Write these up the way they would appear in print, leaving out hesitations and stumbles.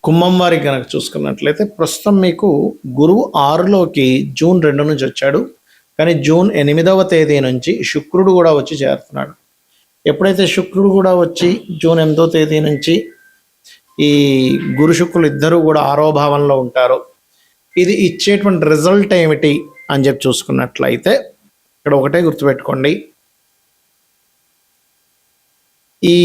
కుంభం వారికి కనుక చూసుకున్నట్లయితే ప్రస్తుతం మీకు గురువు 6లోకి జూన్ 2 నుంచి వచ్చాడు. కానీ జూన్ 8వ తేదీ నుంచి శుక్రుడు కూడా వచ్చి చేరుతున్నాడు. ఎప్పుడైతే శుక్రుడు కూడా వచ్చి జూన్ 8వ తేదీ నుంచి ఈ గురు శుక్రులు ఇద్దరు కూడా 6వ భావంలో ఉంటారో ఇది ఇచ్చేటువంటి రిజల్ట్ ఏమిటి అని చెప్పి చూసుకున్నట్లయితే ఇక్కడ ఒకటే గుర్తుపెట్టుకోండి. ఈ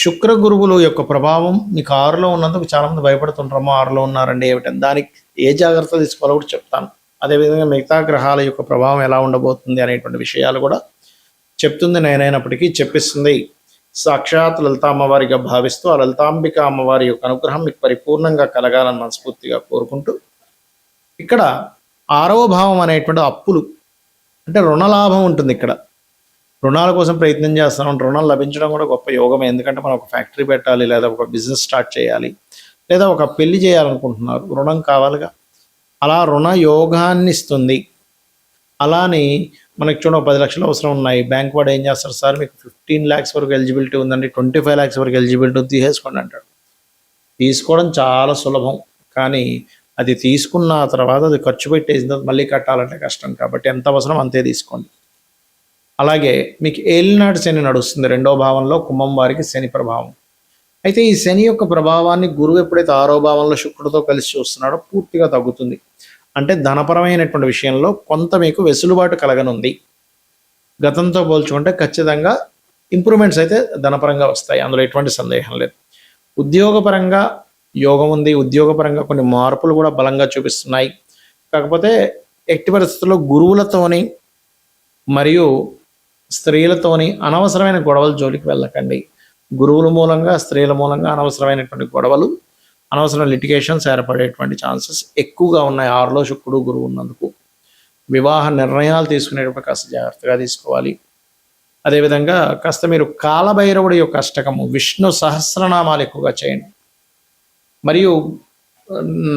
శుక్ర గురువుల యొక్క ప్రభావం మీకు 6లో ఉన్నందుకు చాలామంది భయపడుతుంటారమో 6లో ఉన్నారండి ఏమిటని. దానికి ఏ జాగ్రత్త తీసుకోవాలో కూడా చెప్తాను. అదేవిధంగా మిగతా గ్రహాల యొక్క ప్రభావం ఎలా ఉండబోతుంది అనేటువంటి విషయాలు కూడా చెప్తుంది. నేనైనప్పటికీ చెప్పిస్తుంది సాక్షాత్ లలిత అమ్మవారిగా భావిస్తూ ఆ లలితాంబిక అమ్మవారి యొక్క అనుగ్రహం మీకు పరిపూర్ణంగా కలగాలని మనస్ఫూర్తిగా కోరుకుంటూ, ఇక్కడ 6వ భావం అనేటువంటి అప్పులు అంటే రుణలాభం ఉంటుంది. ఇక్కడ రుణాల కోసం ప్రయత్నం చేస్తున్నాం. రుణాలు లభించడం కూడా గొప్ప యోగమే. ఎందుకంటే మనం ఒక ఫ్యాక్టరీ పెట్టాలి, లేదా ఒక బిజినెస్ స్టార్ట్ చేయాలి, లేదా ఒక పెళ్లి చేయాలనుకుంటున్నారు, రుణం కావాలిగా. అలా రుణ యోగాన్ని ఇస్తుంది. అలానే మనకి చూడ 10 లక్షలు అవసరం ఉన్నాయి. బ్యాంక్ వాడు ఏం చేస్తారు, సార్ మీకు 15 lakhs వరకు ఎలిజిబిలిటీ ఉందండి, 25 lakhs వరకు ఎలిజిబిలిటీ తీసేసుకోండి అంటాడు. తీసుకోవడం చాలా సులభం, కానీ అది తీసుకున్న తర్వాత అది ఖర్చు పెట్టేసిన తర్వాత మళ్ళీ కట్టాలంటే కష్టం. కాబట్టి ఎంత అవసరం అంతే తీసుకోండి. అలాగే మీకు ఏలినాటి శని నడుస్తుంది 2వ భావంలో, కుంభం వారికి శని ప్రభావం. అయితే ఈ శని యొక్క ప్రభావాన్ని గురువు ఎప్పుడైతే 6వ భావంలో శుక్రుడితో కలిసి చూస్తున్నాడో పూర్తిగా తగ్గుతుంది. అంటే ధనపరమైనటువంటి విషయంలో కొంత మీకు వెసులుబాటు కలగనుంది. గతంతో పోల్చుకుంటే ఖచ్చితంగా ఇంప్రూవ్మెంట్స్ అయితే ధనపరంగా వస్తాయి, అందులో ఎటువంటి సందేహం లేదు. ఉద్యోగపరంగా యోగం ఉంది. ఉద్యోగపరంగా కొన్ని మార్పులు కూడా బలంగా చూపిస్తున్నాయి. కాకపోతే ఎట్టి పరిస్థితుల్లో గురువులతోని మరియు స్త్రీలతోని అనవసరమైన గొడవల జోలికి వెళ్ళకండి. గురువుల మూలంగా స్త్రీల మూలంగా అనవసరమైనటువంటి గొడవలు, అనవసరమైన లిటిగేషన్స్ ఏర్పడేటువంటి ఛాన్సెస్ ఎక్కువగా ఉన్నాయి. 6లో శుక్రుడు గురువు ఉన్నందుకు వివాహ నిర్ణయాలు తీసుకునేటప్పుడు కాస్త జాగ్రత్తగా తీసుకోవాలి. అదేవిధంగా కాస్త మీరు కాలభైరవుడి యొక్క అష్టకము, విష్ణు సహస్రనామాలు ఎక్కువగా చేయండి. మరియు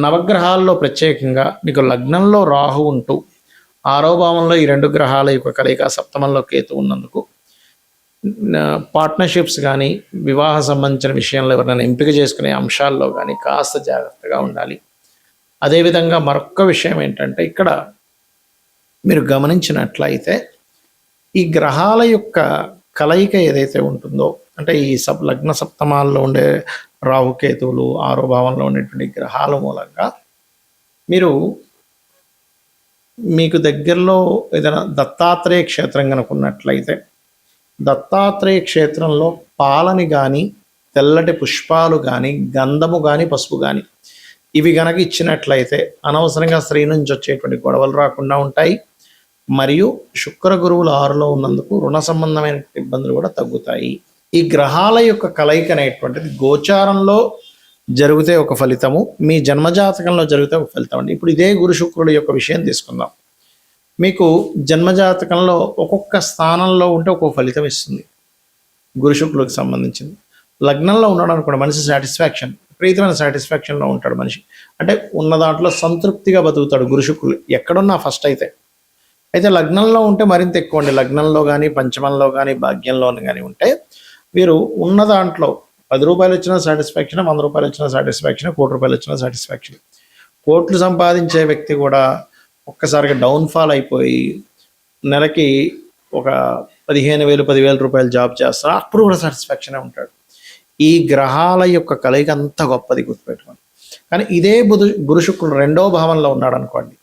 నవగ్రహాల్లో ప్రత్యేకంగా మీకు లగ్నంలో రాహు ఉంటూ 6వ భావంలో ఈ 2 గ్రహాల యొక్క కలయిక, సప్తమంలో కేతు ఉన్నందుకు పార్ట్నర్షిప్స్ కానీ వివాహ సంబంధించిన విషయంలో ఎవరైనా ఎంపిక చేసుకునే అంశాల్లో కానీ కాస్త జాగ్రత్తగా ఉండాలి. అదేవిధంగా మరొక విషయం ఏంటంటే, ఇక్కడ మీరు గమనించినట్లయితే ఈ గ్రహాల యొక్క కలయిక ఏదైతే ఉంటుందో, అంటే ఈ లగ్న సప్తమాల్లో ఉండే రాహుకేతువులు 6వ భావంలో ఉండేటువంటి గ్రహాల మూలంగా మీకు దగ్గరలో ఏదైనా దత్తాత్రేయ క్షేత్రం కనుకున్నట్లయితే, దత్తాత్రేయ క్షేత్రంలో పాలని కానీ, తెల్లటి పుష్పాలు కానీ, గంధము కానీ, పసుపు కానీ ఇవి కనుక ఇచ్చినట్లయితే అనవసరంగా స్త్రీ నుంచి వచ్చేటువంటి గొడవలు రాకుండా ఉంటాయి. మరియు శుక్ర గురువులు 6లో ఉన్నందుకు రుణ సంబంధమైన ఇబ్బందులు కూడా తగ్గుతాయి. ఈ గ్రహాల యొక్క కలయిక అనేటువంటిది గోచారంలో జరిగితే ఒక ఫలితము, మీ జన్మజాతకంలో జరిగితే ఒక ఫలితం అండి. ఇప్పుడు ఇదే గురు శుక్రుల యొక్క విషయం తీసుకుందాం. మీకు జన్మజాతకంలో ఒక్కొక్క స్థానంలో ఉంటే ఒక్కొక్క ఫలితం ఇస్తుంది గురు శుక్రులకు సంబంధించింది. లగ్నంలో ఉండడానికి కూడా మనిషి సాటిస్ఫాక్షన్, విపరీతమైన సాటిస్ఫాక్షన్లో ఉంటాడు మనిషి. అంటే ఉన్న దాంట్లో సంతృప్తిగా బతుకుతాడు గురు శుక్రులు ఎక్కడున్నా ఫస్ట్ అయితే లగ్నంలో ఉంటే మరింత ఎక్కువ అండి. లగ్నంలో కానీ, పంచమంలో కానీ, భాగ్యంలో కానీ ఉంటే వీరు ఉన్న దాంట్లో 10 రూపాయలు వచ్చిన సాటిస్ఫాక్షన్, 100 రూపాయలు వచ్చిన సాటిస్ఫాక్షన్, 1 కోటి రూపాయలు వచ్చిన సాటిస్ఫాక్షన్. కోట్లు సంపాదించే వ్యక్తి కూడా ఒక్కసారిగా డౌన్ఫాల్ అయిపోయి నెలకి ఒక 15,000, 10,000 రూపాయలు జాబ్ చేస్తారు, అప్పుడు కూడా సాటిస్ఫాక్షనే ఉంటాడు. ఈ గ్రహాల యొక్క కలయిక అంత గొప్పది, గుర్తుపెట్టుకోండి. కానీ ఇదే గురు శుక్రుడు 2వ భావంలో ఉన్నాడు అనుకోండి,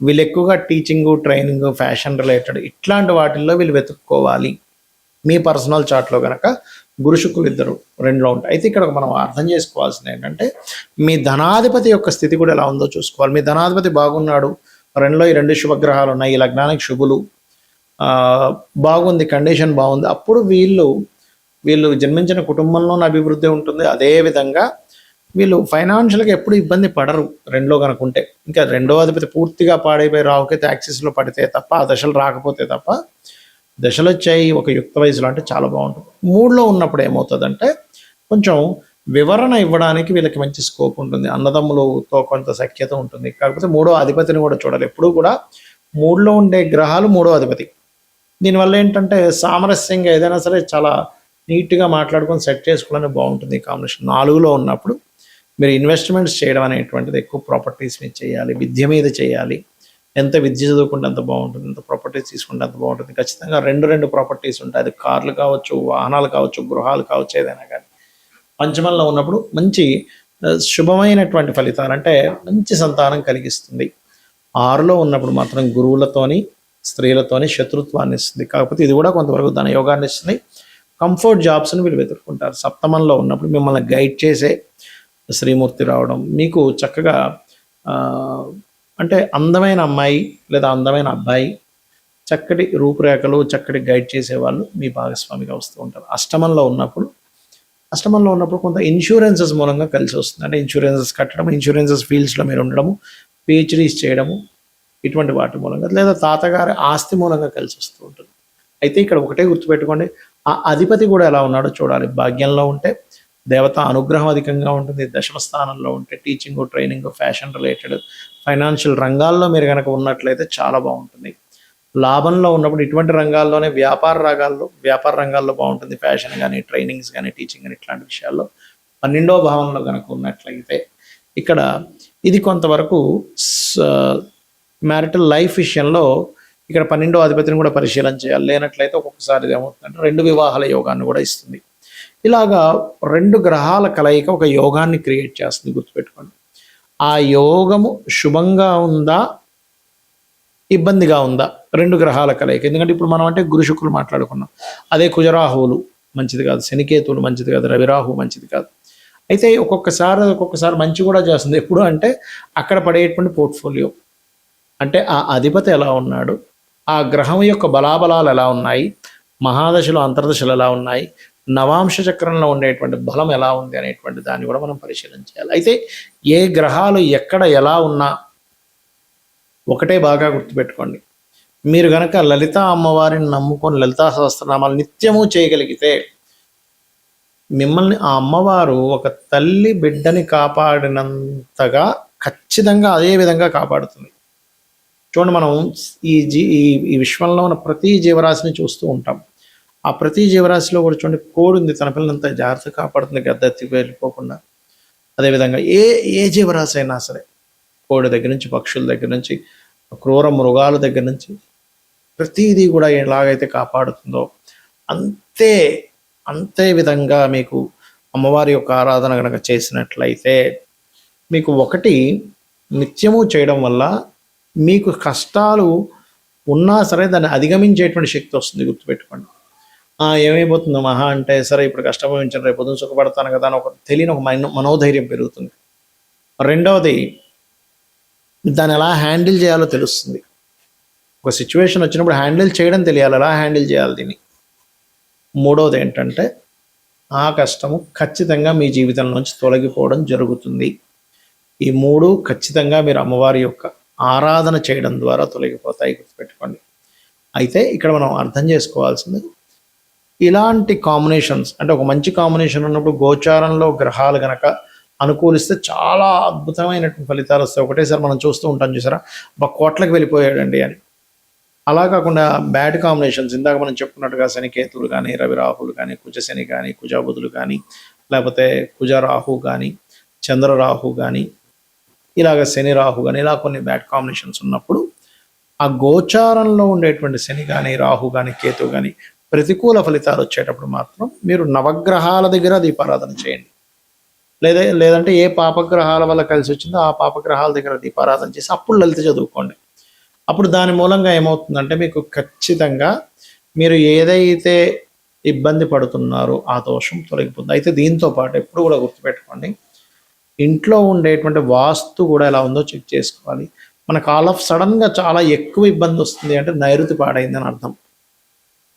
వీళ్ళు ఎక్కువగా టీచింగు, ట్రైనింగ్, ఫ్యాషన్ రిలేటెడ్ ఇట్లాంటి వాటిల్లో వీళ్ళు వెతుక్కోవాలి. మీ పర్సనల్ చార్ట్లో కనుక గురు శుక్రులు ఇద్దరు 2లో ఉంటాయి. అయితే ఇక్కడ మనం అర్థం చేసుకోవాల్సింది ఏంటంటే, మీ ధనాధిపతి యొక్క స్థితి కూడా ఎలా ఉందో చూసుకోవాలి. మీ ధనాధిపతి బాగున్నాడు, 2లో ఈ 2 శుభగ్రహాలు ఉన్నాయి, ఈ లగ్నానికి శుభులు, బాగుంది, కండిషన్ బాగుంది, అప్పుడు వీళ్ళు జన్మించిన కుటుంబంలోనే అభివృద్ధి ఉంటుంది. అదేవిధంగా వీళ్ళు ఫైనాన్షియల్గా ఎప్పుడు ఇబ్బంది పడరు 2లో కనుక ఉంటే. ఇంకా 2వ అధిపతి పూర్తిగా పాడైపోయి రావుకైతే యాక్సిస్లో పడితే తప్ప, ఆ దశలు రాకపోతే తప్ప, దశలు వచ్చాయి ఒక యుక్త వయసులో అంటే చాలా బాగుంటుంది. 3లో ఉన్నప్పుడు ఏమవుతుందంటే కొంచెం వివరణ ఇవ్వడానికి వీళ్ళకి మంచి స్కోప్ ఉంటుంది, అన్నదమ్ములతో కొంత సఖ్యత ఉంటుంది. కాకపోతే 3వ అధిపతిని కూడా చూడాలి. ఎప్పుడు కూడా 3లో ఉండే గ్రహాలు 3వ అధిపతి. దీనివల్ల ఏంటంటే సామరస్యంగా ఏదైనా సరే చాలా నీట్గా మాట్లాడుకొని సెట్ చేసుకోవడానికి బాగుంటుంది. కాంబినేషన్ 4లో ఉన్నప్పుడు మీరు ఇన్వెస్ట్మెంట్స్ చేయడం అనేటువంటిది ఎక్కువ ప్రాపర్టీస్ మీద చేయాలి, విద్య మీద చేయాలి. ఎంత విద్య చదువుకుంటే అంత బాగుంటుంది, ఎంత ప్రాపర్టీస్ తీసుకుంటే అంత బాగుంటుంది. ఖచ్చితంగా రెండు ప్రాపర్టీస్ ఉంటాయి. అది కార్లు కావచ్చు, వాహనాలు కావచ్చు, గృహాలు కావచ్చు, ఏదైనా కానీ. పంచమంలో ఉన్నప్పుడు మంచి శుభమైనటువంటి ఫలితాలు, అంటే మంచి సంతానం కలిగిస్తుంది. 6లో ఉన్నప్పుడు మాత్రం గురువులతోని, స్త్రీలతోని శత్రుత్వాన్ని ఇస్తుంది. కాకపోతే ఇది కూడా కొంతవరకు ధన యోగాన్ని ఇస్తుంది. కంఫర్ట్ జాబ్స్ని వీళ్ళు వెతుక్కుంటారు. సప్తమంలో ఉన్నప్పుడు మిమ్మల్ని గైడ్ చేసే శ్రీమూర్తి రావడం, మీకు చక్కగా అంటే అందమైన అమ్మాయి లేదా అందమైన అబ్బాయి, చక్కటి రూపురేఖలు, చక్కటి గైడ్ చేసేవాళ్ళు మీ భాగస్వామిగా వస్తూ ఉంటారు. అష్టమంలో ఉన్నప్పుడు కొంత ఇన్సూరెన్సెస్ మూలంగా కలిసి వస్తుంది. అంటే ఇన్సూరెన్సెస్ కట్టడం, ఇన్సూరెన్సెస్ ఫీల్డ్స్లో మీరు ఉండడము, పిహెచ్డీస్ చేయడము, ఇటువంటి వాటి మూలంగా, లేదా తాతగారి ఆస్తి మూలంగా కలిసి వస్తూ ఉంటుంది. అయితే ఇక్కడ ఒకటే గుర్తుపెట్టుకోండి, ఆ అధిపతి కూడా ఎలా ఉన్నాడో చూడాలి. భాగ్యంలో ఉంటే దేవత అనుగ్రహం అధికంగా ఉంటుంది. దశమ స్థానంలో ఉంటే teaching, training, fashion related, financial రంగాల్లో మీరు కనుక ఉన్నట్లయితే చాలా బాగుంటుంది. లాభంలో ఉన్నప్పుడు ఇటువంటి రంగాల్లోనే వ్యాపార రంగాల్లో బాగుంటుంది. ఫ్యాషన్ కానీ, ట్రైనింగ్స్ కానీ, టీచింగ్ కానీ, ఇట్లాంటి విషయాల్లో 12వ భావంలో కనుక ఉన్నట్లయితే ఇక్కడ ఇది కొంతవరకు మ్యారిటల్ లైఫ్ విషయంలో ఇక్కడ 12వ అధిపతిని కూడా పరిశీలన చేయాలి. లేనట్లయితే ఒక్కొక్కసారి ఇది ఏమవుతుందంటే 2 వివాహాల యోగాన్ని కూడా ఇస్తుంది. ఇలాగా 2 గ్రహాల కలయిక ఒక యోగాన్ని క్రియేట్ చేస్తుంది, గుర్తుపెట్టుకోండి. ఆ యోగము శుభంగా ఉందా, ఇబ్బందిగా ఉందా, 2 గ్రహాల కలయిక. ఎందుకంటే ఇప్పుడు మనం అంటే గురు శుక్రులు మాట్లాడుకున్నాం. అదే కుజరాహువులు మంచిది కాదు, శనికేతువులు మంచిది కాదు, రవిరాహు మంచిది కాదు. అయితే ఒక్కొక్కసారి మంచి కూడా చేస్తుంది. ఎప్పుడు అంటే అక్కడ పడేటువంటి పోర్ట్ఫోలియో, అంటే ఆ అధిపతి ఎలా ఉన్నాడు, ఆ గ్రహం యొక్క బలాబలాలు ఎలా ఉన్నాయి, మహాదశలు అంతర్దశలు ఎలా ఉన్నాయి, నవాంశ చక్రంలో ఉండేటువంటి బలం ఎలా ఉంది అనేటువంటి దాన్ని కూడా మనం పరిశీలన చేయాలి. అయితే ఏ గ్రహాలు ఎక్కడ ఎలా ఉన్నా ఒకటే బాగా గుర్తుపెట్టుకోండి, మీరు కనుక లలిత అమ్మవారిని నమ్ముకొని లలితా సహస్రనామాలు నిత్యము చేయగలిగితే మిమ్మల్ని ఆ అమ్మవారు ఒక తల్లి బిడ్డని కాపాడినంతగా ఖచ్చితంగా అదే విధంగా కాపాడుతుంది. చూడండి, మనం ఈ విశ్వంలో ఉన్న ప్రతి జీవరాశిని చూస్తూ ఉంటాం. ఆ ప్రతి జీవరాశిలో కూడా చూడండి, కోడి ఉంది, తన పిల్లలంతా జాగ్రత్తగా కాపాడుతుంది, గద్దెత్తి వెళ్ళిపోకుండా. అదేవిధంగా ఏ జీవరాశి అయినా సరే, కోడి దగ్గర నుంచి, పక్షుల దగ్గర నుంచి, క్రూర మృగాల దగ్గర నుంచి, ప్రతిదీ కూడా ఎలాగైతే కాపాడుతుందో అంతే విధంగా మీకు అమ్మవారి యొక్క ఆరాధన కనుక చేసినట్లయితే మీకు ఒకటి నిత్యము చేయడం వల్ల మీకు కష్టాలు ఉన్నా సరే దాన్ని అధిగమించేటువంటి శక్తి వస్తుంది, గుర్తుపెట్టుకోండి. ఏమైపోతుందో మహా అంటే సరే ఇప్పుడు కష్టపడించాను, రేపు పొద్దున సుఖపడతాను కదా అని తెలియని ఒక మనోధైర్యం పెరుగుతుంది. రెండవది, దాన్ని ఎలా హ్యాండిల్ చేయాలో తెలుస్తుంది. ఒక సిచ్యువేషన్ వచ్చినప్పుడు హ్యాండిల్ చేయడం తెలియాలి, ఎలా హ్యాండిల్ చేయాలి దీన్ని. మూడవది ఏంటంటే, ఆ కష్టము ఖచ్చితంగా మీ జీవితంలోంచి తొలగిపోవడం జరుగుతుంది. ఈ 3 ఖచ్చితంగా మీరు అమ్మవారి యొక్క ఆరాధన చేయడం ద్వారా తొలగిపోతాయి, గుర్తుపెట్టుకోండి. అయితే ఇక్కడ మనం అర్థం చేసుకోవాల్సింది, ఇలాంటి కాంబినేషన్స్, అంటే ఒక మంచి కాంబినేషన్ ఉన్నప్పుడు గోచారంలో గ్రహాలు గనక అనుకూలిస్తే చాలా అద్భుతమైనటువంటి ఫలితాలు వస్తాయి. ఒకటేసారి మనం చూస్తూ ఉంటాం, చూసారా, కోట్లకు వెళ్ళిపోయాడండి అని. అలా కాకుండా బ్యాడ్ కాంబినేషన్స్, ఇందాక మనం చెప్పుకున్నట్టుగా శనికేతువులు కానీ, రవిరాహులు కానీ, కుజశని కానీ, కుజబుధులు కానీ, లేకపోతే కుజరాహు కానీ, చంద్రరాహు కానీ, ఇలాగ శని రాహు కానీ, ఇలా కొన్ని బ్యాడ్ కాంబినేషన్స్ ఉన్నప్పుడు ఆ గోచారంలో ఉండేటువంటి శని కానీ, రాహు కానీ, కేతు కానీ ప్రతికూల ఫలితాలు వచ్చేటప్పుడు మాత్రం మీరు నవగ్రహాల దగ్గర దీపారాధన చేయండి. లేదంటే ఏ పాపగ్రహాల వల్ల కలిసి వచ్చిందో ఆ పాపగ్రహాల దగ్గర దీపారాధన చేసి అప్పుడు లలిత చదువుకోండి. అప్పుడు దాని మూలంగా ఏమవుతుందంటే మీకు ఖచ్చితంగా మీరు ఏదైతే ఇబ్బంది పడుతున్నారో ఆ దోషం తొలగిపోతుంది. అయితే దీంతో పాటు ఎప్పుడు కూడా గుర్తుపెట్టుకోండి, ఇంట్లో ఉండేటువంటి వాస్తు కూడా ఎలా ఉందో చెక్ చేసుకోవాలి. మనకు ఆల్ ఆఫ్ సడన్గా చాలా ఎక్కువ ఇబ్బంది వస్తుంది అంటే నైరుతి పాడైందని అర్థం.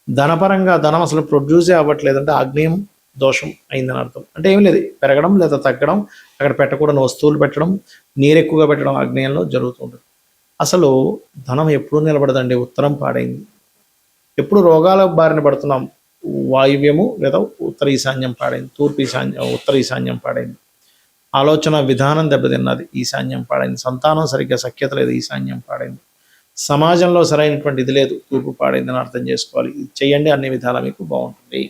ధనపరంగా ధనం అసలు ప్రొడ్యూసే అవ్వట్లేదంటే ఆగ్నేయం దోషం అయిందని అర్థం. అంటే ఏం లేదు, పెరగడం లేదా తగ్గడం, అక్కడ పెట్టకూడని వస్తువులు పెట్టడం, నీరు ఎక్కువగా పెట్టడం ఆగ్నేయంలో జరుగుతుంటుంది. అసలు ధనం ఎప్పుడు నిలబడదండి, ఉత్తరం పాడైంది. ఎప్పుడు రోగాల బారిన పడుతున్నాం, వాయువ్యము లేదా ఉత్తర ఈశాన్యం పాడైంది, ఉత్తర ఈశాన్యం పాడైంది. ఆలోచన విధానం దెబ్బతిన్నది, ఈశాన్యం పాడైంది. సంతానం సరిగ్గా సఖ్యత లేదు, ఈశాన్యం పాడైంది. సమాజంలో సరైనటువంటి ఇది లేదు, తూర్పు పాడైందని అర్థం చేసుకోవాలి. ఇది చేయండి, అన్ని విధాలా మీకు బాగుంటుంది.